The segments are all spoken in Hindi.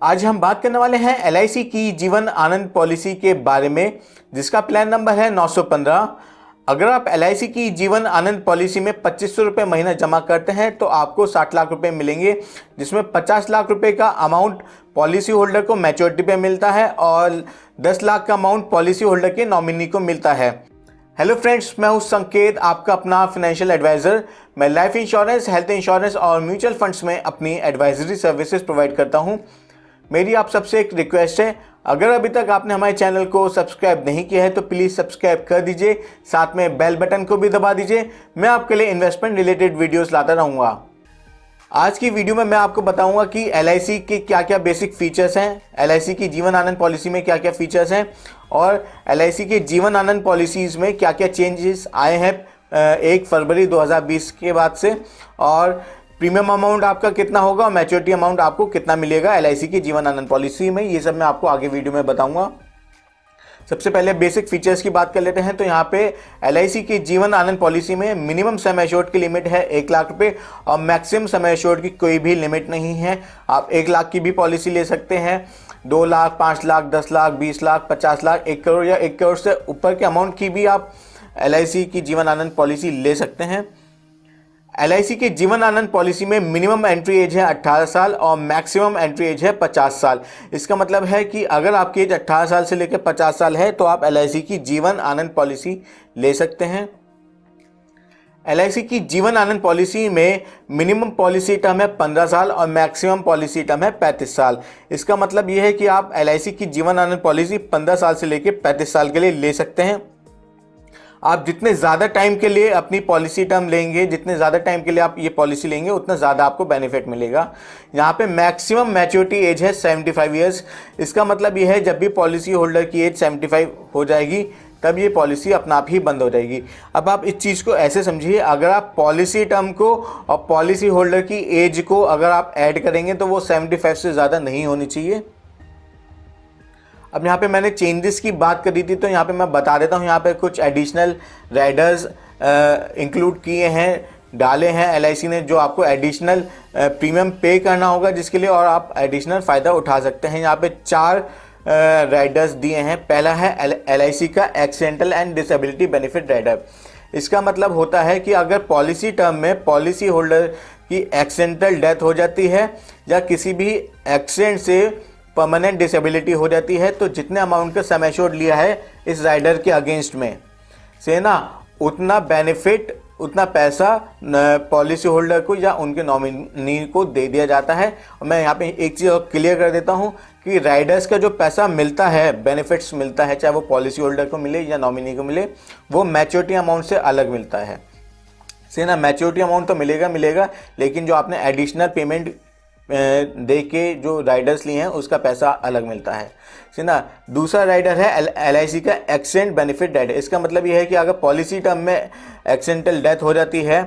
आज हम बात करने वाले हैं LIC की जीवन आनंद पॉलिसी के बारे में, जिसका प्लान नंबर है 915। अगर आप LIC की जीवन आनंद पॉलिसी में 2500 रुपये महीना जमा करते हैं तो आपको 60 लाख रुपए मिलेंगे, जिसमें 50 लाख रुपए का अमाउंट पॉलिसी होल्डर को मैच्योरिटी पे मिलता है और 10 लाख का अमाउंट पॉलिसी होल्डर के नॉमिनी को मिलता है। हेलो फ्रेंड्स, मैं हूं संकेत, आपका अपना फाइनेंशियल एडवाइज़र। मैं लाइफ इंश्योरेंस, हेल्थ इंश्योरेंस और म्यूचुअल फंड्स में अपनी एडवाइजरी सर्विसेज प्रोवाइड करता हूं। मेरी आप सबसे एक रिक्वेस्ट है, अगर अभी तक आपने हमारे चैनल को सब्सक्राइब नहीं किया है तो प्लीज़ सब्सक्राइब कर दीजिए, साथ में बेल बटन को भी दबा दीजिए। मैं आपके लिए इन्वेस्टमेंट रिलेटेड वीडियोस लाता रहूँगा। आज की वीडियो में मैं आपको बताऊंगा कि LIC के क्या क्या बेसिक फीचर्स हैं, LIC की जीवन आनंद पॉलिसी में क्या क्या फीचर्स हैं और LIC के जीवन आनंद पॉलिसीज़ में क्या क्या चेंजेस आए हैं 1 फरवरी 2020 के बाद से, और प्रीमियम अमाउंट आपका कितना होगा और मैच्योरिटी अमाउंट आपको कितना मिलेगा LIC की जीवन आनंद पॉलिसी में। ये सब मैं आपको आगे वीडियो में बताऊंगा। सबसे पहले बेसिक फीचर्स की बात कर लेते हैं। तो यहाँ पे LIC की जीवन आनंद पॉलिसी में मिनिमम सम एश्योर्ड की लिमिट है 1 लाख रुपए और मैक्सिमम सम एश्योर्ड की कोई भी लिमिट नहीं है। आप 1 लाख की भी पॉलिसी ले सकते हैं, 2 लाख, 5 लाख, 10 लाख, 20 लाख, 50 लाख, 1 करोड़ या 1 करोड़ से ऊपर के अमाउंट की भी आप LIC की जीवन आनंद पॉलिसी ले सकते हैं। LIC की जीवन आनंद पॉलिसी में मिनिमम एंट्री एज है 18 साल और मैक्सिमम एंट्री एज है 50 साल। इसका मतलब है कि अगर आपकी एज 18 साल से लेकर 50 साल है तो आप LIC की जीवन आनंद पॉलिसी ले सकते हैं। LIC की जीवन आनंद पॉलिसी में मिनिमम पॉलिसी टर्म है 15 साल और मैक्सिमम पॉलिसी टर्म है 35 साल। इसका मतलब यह है कि आप LIC की जीवन आनंद पॉलिसी 15 साल से लेकर 35 साल के लिए ले सकते हैं। आप जितने ज़्यादा टाइम के लिए अपनी पॉलिसी टर्म लेंगे, जितने ज़्यादा टाइम के लिए आप ये पॉलिसी लेंगे, उतना ज़्यादा आपको बेनिफिट मिलेगा। यहाँ पे मैक्सिमम मैच्योरिटी एज है 75 ईयर्स। इसका मतलब ये है जब भी पॉलिसी होल्डर की एज 75 हो जाएगी तब ये पॉलिसी अपना आप ही बंद हो जाएगी। अब आप इस चीज़ को ऐसे समझिए, अगर आप पॉलिसी टर्म को और पॉलिसी होल्डर की एज को अगर आप ऐड करेंगे तो वो 75 से ज़्यादा नहीं होनी चाहिए। अब यहाँ पे मैंने चेंजेस की बात करी थी तो यहाँ पे मैं बता देता हूँ। यहाँ पे कुछ एडिशनल राइडर्स इंक्लूड किए हैं, डाले हैं LIC ने, जो आपको एडिशनल प्रीमियम पे करना होगा जिसके लिए और आप एडिशनल फ़ायदा उठा सकते हैं। यहाँ पे 4 राइडर्स दिए हैं। पहला है LIC का accidental and disability benefit rider. इसका मतलब होता है कि अगर पॉलिसी टर्म में पॉलिसी होल्डर की एक्सीडेंटल डेथ हो जाती है या किसी भी एक्सीडेंट से परमानेंट डिसेबिलिटी हो जाती है तो जितने अमाउंट का सम एश्योर्ड लिया है इस राइडर के अगेंस्ट में से ना, उतना बेनिफिट, उतना पैसा पॉलिसी होल्डर को या उनके नॉमिनी को दे दिया जाता है। और मैं यहाँ पे एक चीज़ क्लियर कर देता हूँ कि राइडर्स का जो पैसा मिलता है, बेनिफिट्स मिलता है, चाहे वो पॉलिसी होल्डर को मिले या नॉमिनी को मिले, वो मैच्योरिटी अमाउंट से अलग मिलता है। से ना, मैच्योरिटी अमाउंट तो मिलेगा, लेकिन जो आपने एडिशनल पेमेंट दे के जो राइडर्स लिए हैं उसका पैसा अलग मिलता है। ना, दूसरा राइडर है LIC का एक्सीडेंट बेनिफिट राइडर। इसका मतलब ये है कि अगर पॉलिसी टर्म में एक्सीडेंटल डेथ हो जाती है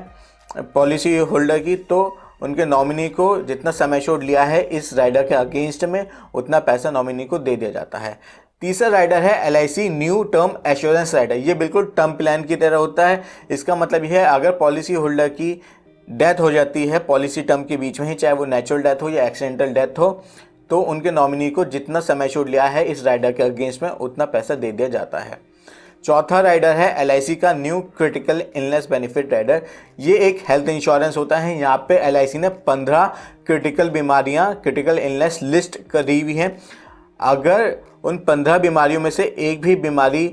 पॉलिसी होल्डर की तो उनके नॉमिनी को जितना सम एश्योर्ड लिया है इस राइडर के अगेंस्ट में उतना पैसा नॉमिनी को दे दिया जाता है। तीसरा राइडर है LIC new term assurance rider. ये बिल्कुल टर्म प्लान की तरह होता है। इसका मतलब यह है अगर पॉलिसी होल्डर की डेथ हो जाती है पॉलिसी टर्म के बीच में ही, चाहे वो नेचुरल डेथ हो या एक्सीडेंटल डेथ हो, तो उनके नॉमिनी को जितना सम एश्योर्ड लिया है इस राइडर के अगेंस्ट में उतना पैसा दे दिया जाता है। चौथा राइडर है LIC का new critical illness benefit rider. ये एक हेल्थ इंश्योरेंस होता है। यहाँ पे LIC ने 15 क्रिटिकल बीमारियाँ, क्रिटिकल इलनेस लिस्ट करी हुई हैं। अगर उन 15 बीमारियों में से एक भी बीमारी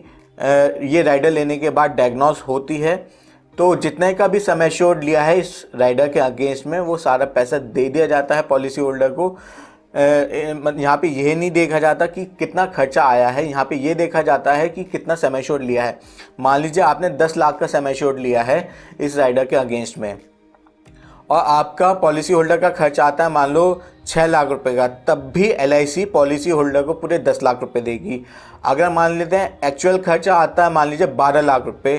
ये राइडर लेने के बाद डायग्नोस होती है तो जितने का भी सम एश्योर्ड लिया है इस राइडर के अगेंस्ट में वो सारा पैसा दे दिया जाता है पॉलिसी होल्डर को। यहाँ पे यह नहीं देखा जाता कि कितना खर्चा आया है, यहाँ पे ये देखा जाता है कि कितना सम एश्योर्ड लिया है। मान लीजिए आपने 10 लाख का सम एश्योर्ड लिया है इस राइडर के अगेंस्ट में और आपका पॉलिसी होल्डर का खर्च आता है मान लो 6 लाख रुपए का, तब भी LIC पॉलिसी होल्डर को पूरे 10 लाख रुपए देगी। अगर मान लेते हैं एक्चुअल खर्चा आता है मान लीजिए 12 लाख रुपए,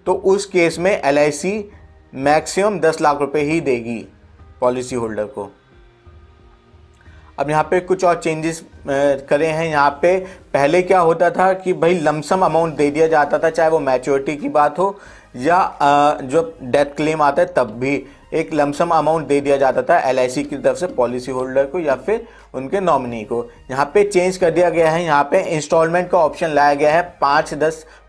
तो उस केस में LIC मैक्सिमम 10 लाख रुपए ही देगी पॉलिसी होल्डर को। अब यहाँ पे कुछ और चेंजेस करे हैं। यहाँ पे पहले क्या होता था कि भाई लमसम अमाउंट दे दिया जाता था, चाहे वो मैच्योरिटी की बात हो या जो डेथ क्लेम आता है तब भी। एक लमसम अमाउंट दे दिया जाता था एलआईसी की तरफ से पॉलिसी होल्डर को या फिर उनके नॉमिनी को। यहाँ पे चेंज कर दिया गया है, यहाँ पे इंस्टॉलमेंट का ऑप्शन लाया गया है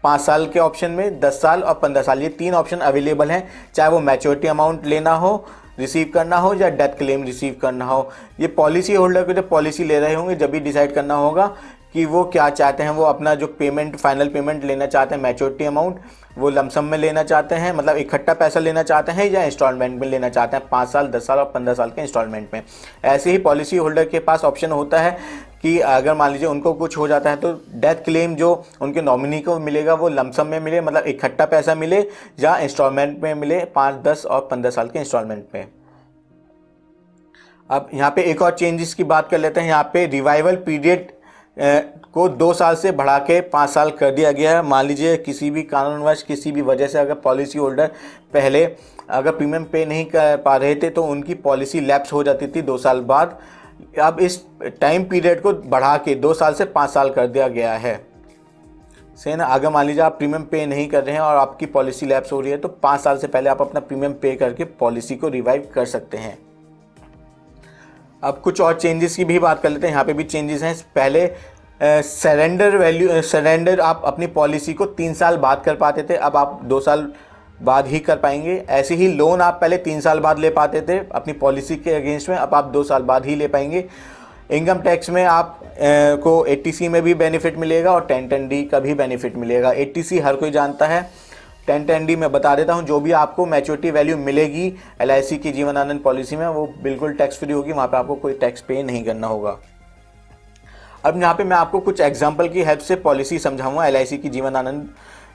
5 साल के ऑप्शन में, 10 साल और 15 साल, ये 3 ऑप्शन अवेलेबल हैं, चाहे वो मैच्योरिटी अमाउंट लेना हो, रिसीव करना हो या डेथ क्लेम रिसीव करना हो। ये पॉलिसी होल्डर को जब पॉलिसी ले रहे होंगे जब भी डिसाइड करना होगा कि वो क्या चाहते हैं, वो अपना जो पेमेंट फाइनल पेमेंट लेना चाहते हैं मैच्योरिटी अमाउंट वो लमसम में लेना चाहते हैं, मतलब इकट्ठा पैसा लेना चाहते हैं, या इंस्टॉलमेंट में लेना चाहते हैं 5 साल, 10 साल और 15 साल के इंस्टॉलमेंट में। ऐसे ही पॉलिसी होल्डर के पास ऑप्शन होता है कि अगर मान लीजिए उनको कुछ हो जाता है तो डेथ क्लेम जो उनके नॉमिनी को मिलेगा वो लमसम में मिले, मतलब इकट्ठा पैसा मिले, या इंस्टॉलमेंट में मिले 5, 10 और 15 साल के इंस्टॉलमेंट में। अब यहाँ पे एक और चेंजेस की बात कर लेते हैं। यहाँ पे रिवाइवल पीरियड को 2 साल से बढ़ा के 5 साल कर दिया गया है। मान लीजिए किसी भी कारणवश किसी भी वजह से अगर पॉलिसी होल्डर पहले अगर प्रीमियम पे नहीं कर पा रहे थे तो उनकी पॉलिसी लैप्स हो जाती थी 2 साल बाद। अब इस टाइम पीरियड को बढ़ा के 2 साल से 5 साल कर दिया गया है। सही ना। अगर मान लीजिए आप प्रीमियम पे नहीं कर रहे हैं और आपकी पॉलिसी लैप्स हो रही है तो 5 साल से पहले आप अपना प्रीमियम पे करके पॉलिसी को रिवाइव कर सकते हैं। अब कुछ और चेंजेस की भी बात कर लेते हैं। यहाँ पे भी चेंजेस हैं। पहले सरेंडर आप अपनी पॉलिसी को 3 साल बाद कर पाते थे, अब आप 2 साल बाद ही कर पाएंगे। ऐसे ही लोन आप पहले 3 साल बाद ले पाते थे अपनी पॉलिसी के अगेंस्ट में, अब आप 2 साल बाद ही ले पाएंगे। इनकम टैक्स में आप को 80C में भी बेनिफिट मिलेगा और 1010D का भी बेनिफिट मिलेगा। 80C हर कोई जानता है, 1010D मैं बता देता हूं। जो भी आपको मैच्योरिटी वैल्यू मिलेगी एलआईसी की जीवन आनंद पॉलिसी में वो बिल्कुल टैक्स फ्री होगी, वहाँ पे आपको कोई टैक्स पे नहीं करना होगा। अब यहाँ पे मैं आपको कुछ एग्जांपल की हेल्प से पॉलिसी समझाऊंगा एलआईसी की जीवन आनंद।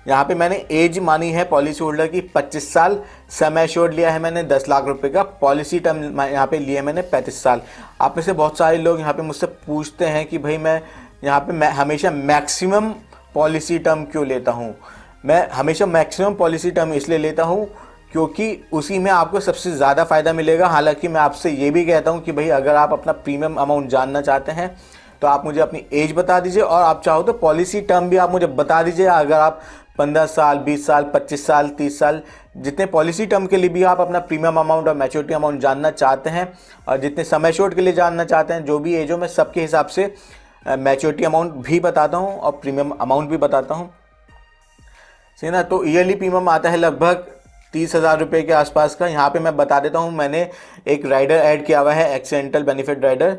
यहाँ पे मैंने एज मानी है पॉलिसी होल्डर की 25 साल, सम एश्योर्ड लिया है मैंने 10 लाख रुपए का, पॉलिसी टर्म यहाँ पे लिया है मैंने 35 साल। आप में से बहुत सारे लोग यहाँ पे मुझसे पूछते हैं कि भाई मैं यहाँ पे हमेशा मैक्सिमम पॉलिसी टर्म क्यों लेता हूँ। मैं हमेशा मैक्सिमम पॉलिसी टर्म इसलिए लेता हूँ क्योंकि उसी में आपको सबसे ज़्यादा फ़ायदा मिलेगा। हालांकि मैं आपसे ये भी कहता हूँ कि भाई अगर आप अपना प्रीमियम अमाउंट जानना चाहते हैं तो आप मुझे अपनी एज बता दीजिए, और आप चाहो तो पॉलिसी टर्म भी आप मुझे बता दीजिए। अगर आप 15 साल, 20 साल, 25 साल, 30 साल, जितने पॉलिसी टर्म के लिए भी आप अपना प्रीमियम अमाउंट और मैच्योरिटी अमाउंट जानना चाहते हैं, और जितने सम एश्योर्ड के लिए जानना चाहते हैं, जो भी एज हो, मैं सबके हिसाब से मैच्योरिटी अमाउंट भी बताता हूँ और प्रीमियम अमाउंट भी बताता हूँ। सही ना। तो ईयरली प्रीमियम आता है लगभग 30,000 रुपये के आसपास का। यहाँ पे मैं बता देता हूँ, मैंने एक राइडर ऐड किया हुआ है, एक्सीडेंटल बेनिफिट राइडर।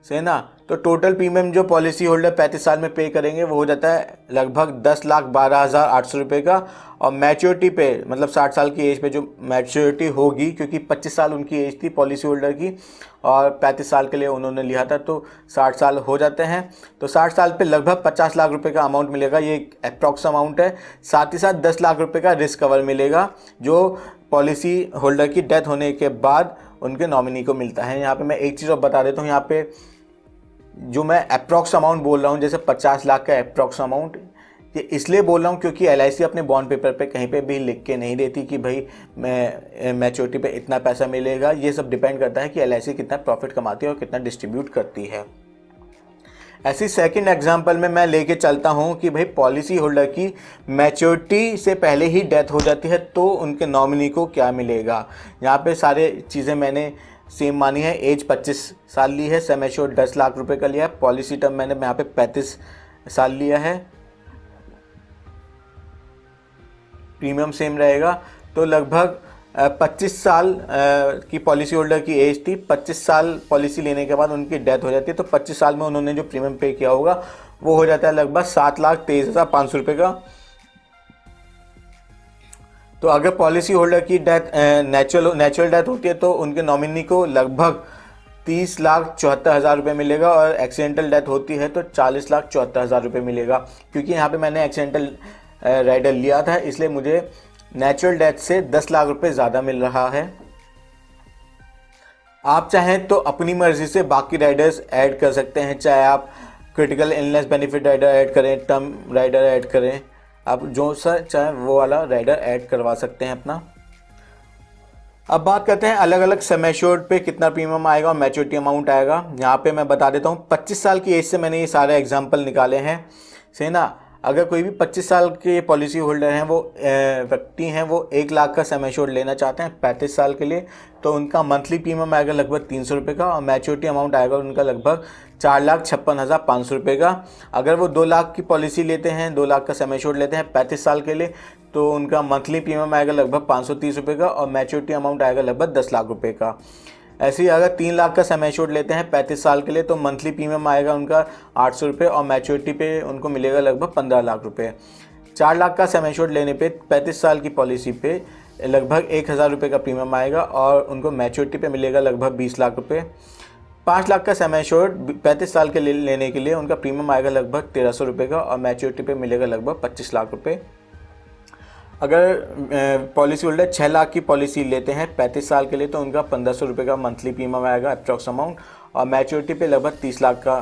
सही ना। तो टोटल प्रीमियम जो पॉलिसी होल्डर 35 साल में पे करेंगे वो हो जाता है लगभग 10,12,800 रुपये का। और मैच्योरिटी पे मतलब 60 साल की एज पे जो मैच्योरिटी होगी, क्योंकि 25 साल उनकी एज थी पॉलिसी होल्डर की और 35 साल के लिए उन्होंने लिया था, तो 60 साल हो जाते हैं। तो 60 साल पे लगभग 50 लाख रुपए का अमाउंट मिलेगा, ये अप्रॉक्स अमाउंट है। साथ ही साथ 10 लाख रुपए का रिस्क कवर मिलेगा जो पॉलिसी होल्डर की डेथ होने के बाद उनके नॉमिनी को मिलता है। यहाँ पे मैं एक चीज़ और बता देता हूँ, यहाँ पे जो मैं अप्रॉक्स अमाउंट बोल रहा हूँ, जैसे 50 लाख का अप्रॉक्स अमाउंट, ये इसलिए बोल रहा हूँ क्योंकि एलआईसी अपने बॉन्ड पेपर पे कहीं पे भी लिख के नहीं देती कि भाई मैं मैच्योरिटी पे इतना पैसा मिलेगा। ये सब डिपेंड करता है कि एलआईसी कितना प्रॉफिट कमाती है और कितना डिस्ट्रीब्यूट करती है। ऐसी सेकंड एग्जांपल में मैं लेके चलता हूँ कि भाई पॉलिसी होल्डर की मैच्योरिटी से पहले ही डेथ हो जाती है तो उनके नॉमिनी को क्या मिलेगा। यहाँ पे सारे चीज़ें मैंने सेम मानी है। एज 25 साल ली है, सम एश्योर्ड 10 लाख रुपए का लिया है, पॉलिसी टर्म मैंने यहाँ पे 35 साल लिया है, प्रीमियम सेम रहेगा। तो लगभग 25 साल की पॉलिसी होल्डर की एज थी, 25 साल पॉलिसी लेने के बाद उनकी डेथ हो जाती है, तो 25 साल में उन्होंने जो प्रीमियम पे किया होगा वो हो जाता है लगभग 7,23,500 रुपये का। तो अगर पॉलिसी होल्डर की डेथ नेचुरल डेथ होती है तो उनके नॉमिनी को लगभग 30,74,000 रुपये मिलेगा, और एक्सीडेंटल डेथ होती है तो 40,74,000 रुपये मिलेगा। क्योंकि यहाँ पे मैंने एक्सीडेंटल राइडर लिया था इसलिए मुझे नेचुरल डेथ से 10 लाख रुपये ज़्यादा मिल रहा है। आप चाहें तो अपनी मर्जी से बाकी राइडर्स ऐड कर सकते हैं, चाहे आप critical illness benefit rider add करें, टर्म राइडर ऐड करें, आप जो सा चाहे वो वाला राइडर ऐड करवा सकते हैं अपना। अब बात करते हैं अलग अलग सम एश्योर्ड पे कितना प्रीमियम आएगा और मैच्योरिटी अमाउंट आएगा। यहाँ पे मैं बता देता हूँ 25 साल की एज से मैंने ये सारे एग्जांपल निकाले हैं। सही ना। अगर कोई भी 25 साल के पॉलिसी होल्डर हैं, वो व्यक्ति हैं, वो 1 लाख का सम एश्योर्ड लेना चाहते हैं 35 साल के लिए, तो उनका मंथली प्रीमियम आएगा लगभग 300 रुपये का और मैच्योरिटी अमाउंट आएगा उनका लगभग 4,56,500 रुपये का। अगर वो 2 लाख की पॉलिसी लेते हैं, 2 लाख का सम एश्योर्ड लेते हैं 35 साल के लिए, तो उनका मंथली प्रीमियम आएगा लगभग 530 रुपये का और मैच्योरिटी अमाउंट आएगा लगभग 10 लाख रुपये का। ऐसे ही अगर 3 लाख का सम एश्योर्ड लेते हैं 35 साल के लिए, तो मंथली प्रीमियम आएगा उनका 800 रुपये और मैच्योरिटी पे उनको मिलेगा लगभग 15 लाख रुपये। 4 लाख का सम एश्योर्ड लेने पे 35 साल की पॉलिसी पे लगभग 1,000 रुपये का प्रीमियम आएगा और उनको मैच्योरिटी पे मिलेगा लगभग 20 लाख रुपये। 5 लाख का सम एश्योर्ड 35 साल के लिए लेने के लिए उनका प्रीमियम आएगा लगभग 1,300 रुपये का और मैच्योरिटी पे मिलेगा लगभग 25 लाख रुपये। अगर पॉलिसी होल्डर 6 लाख की पॉलिसी लेते हैं 35 साल के लिए, तो उनका 1,500 रुपये का मंथली प्रीमियम आएगा अप्रॉक्स अमाउंट और मैच्योरिटी पे लगभग 30 लाख का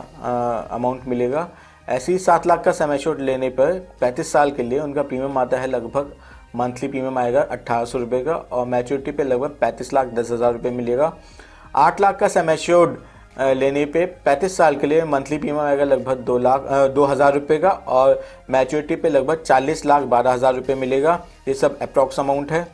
अमाउंट मिलेगा। ऐसे ही 7 लाख का सम एश्योर्ड लेने पर 35 साल के लिए उनका प्रीमियम आता है लगभग मंथली प्रीमियम आएगा 1,800 रुपये का और मैच्योरिटी पे लगभग 35,10,000 रुपये मिलेगा। 8 लाख का सम एश्योर्ड लेने पे 35 साल के लिए मंथली प्रीमियम आएगा लगभग 2,00,000 रुपये का और मैच्योरिटी पे लगभग 40,12,000 रुपये मिलेगा। ये सब अप्रॉक्स अमाउंट है।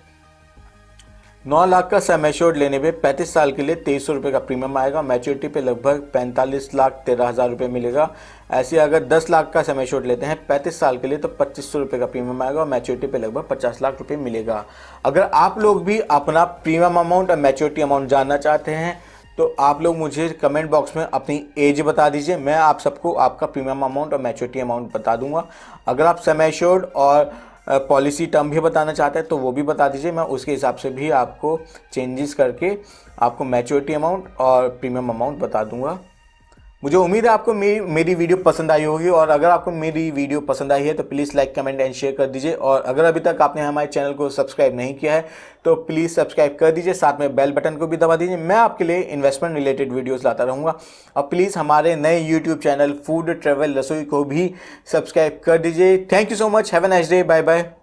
9 लाख का सम एश्योर्ड लेने पे 35 साल के लिए 2,300 रुपये का प्रीमियम आएगा, मैच्योरिटी पे लगभग 45,13,000 रुपये मिलेगा। ऐसे अगर 10 लाख का सम एश्योर्ड लेते हैं 35 साल के लिए, तो 2,500 रुपये का प्रीमियम आएगा और मैच्योरिटी पे लगभग 50 लाख रुपये मिलेगा। अगर आप लोग भी अपना प्रीमियम अमाउंट और मैच्योरिटी अमाउंट जानना चाहते हैं, तो आप लोग मुझे कमेंट बॉक्स में अपनी एज बता दीजिए, मैं आप सबको आपका प्रीमियम अमाउंट और मैच्योरिटी अमाउंट बता दूंगा। अगर आप सम एश्योर्ड और पॉलिसी टर्म भी बताना चाहते हैं तो वो भी बता दीजिए, मैं उसके हिसाब से भी आपको चेंजेस करके आपको मैच्योरिटी अमाउंट और प्रीमियम अमाउंट बता दूंगा। मुझे उम्मीद है आपको मेरी वीडियो पसंद आई होगी और अगर आपको मेरी वीडियो पसंद आई है तो please like, comment and share कर दीजिए और अगर अभी तक आपने हमारे चैनल को सब्सक्राइब नहीं किया है तो प्लीज़ सब्सक्राइब कर दीजिए, साथ में बेल बटन को भी दबा दीजिए। मैं आपके लिए इन्वेस्टमेंट रिलेटेड वीडियोस लाता रहूँगा और प्लीज़ हमारे नए यूट्यूब चैनल फूड ट्रैवल रसोई को भी सब्सक्राइब कर दीजिए। Thank you so much, have a nice day, bye bye.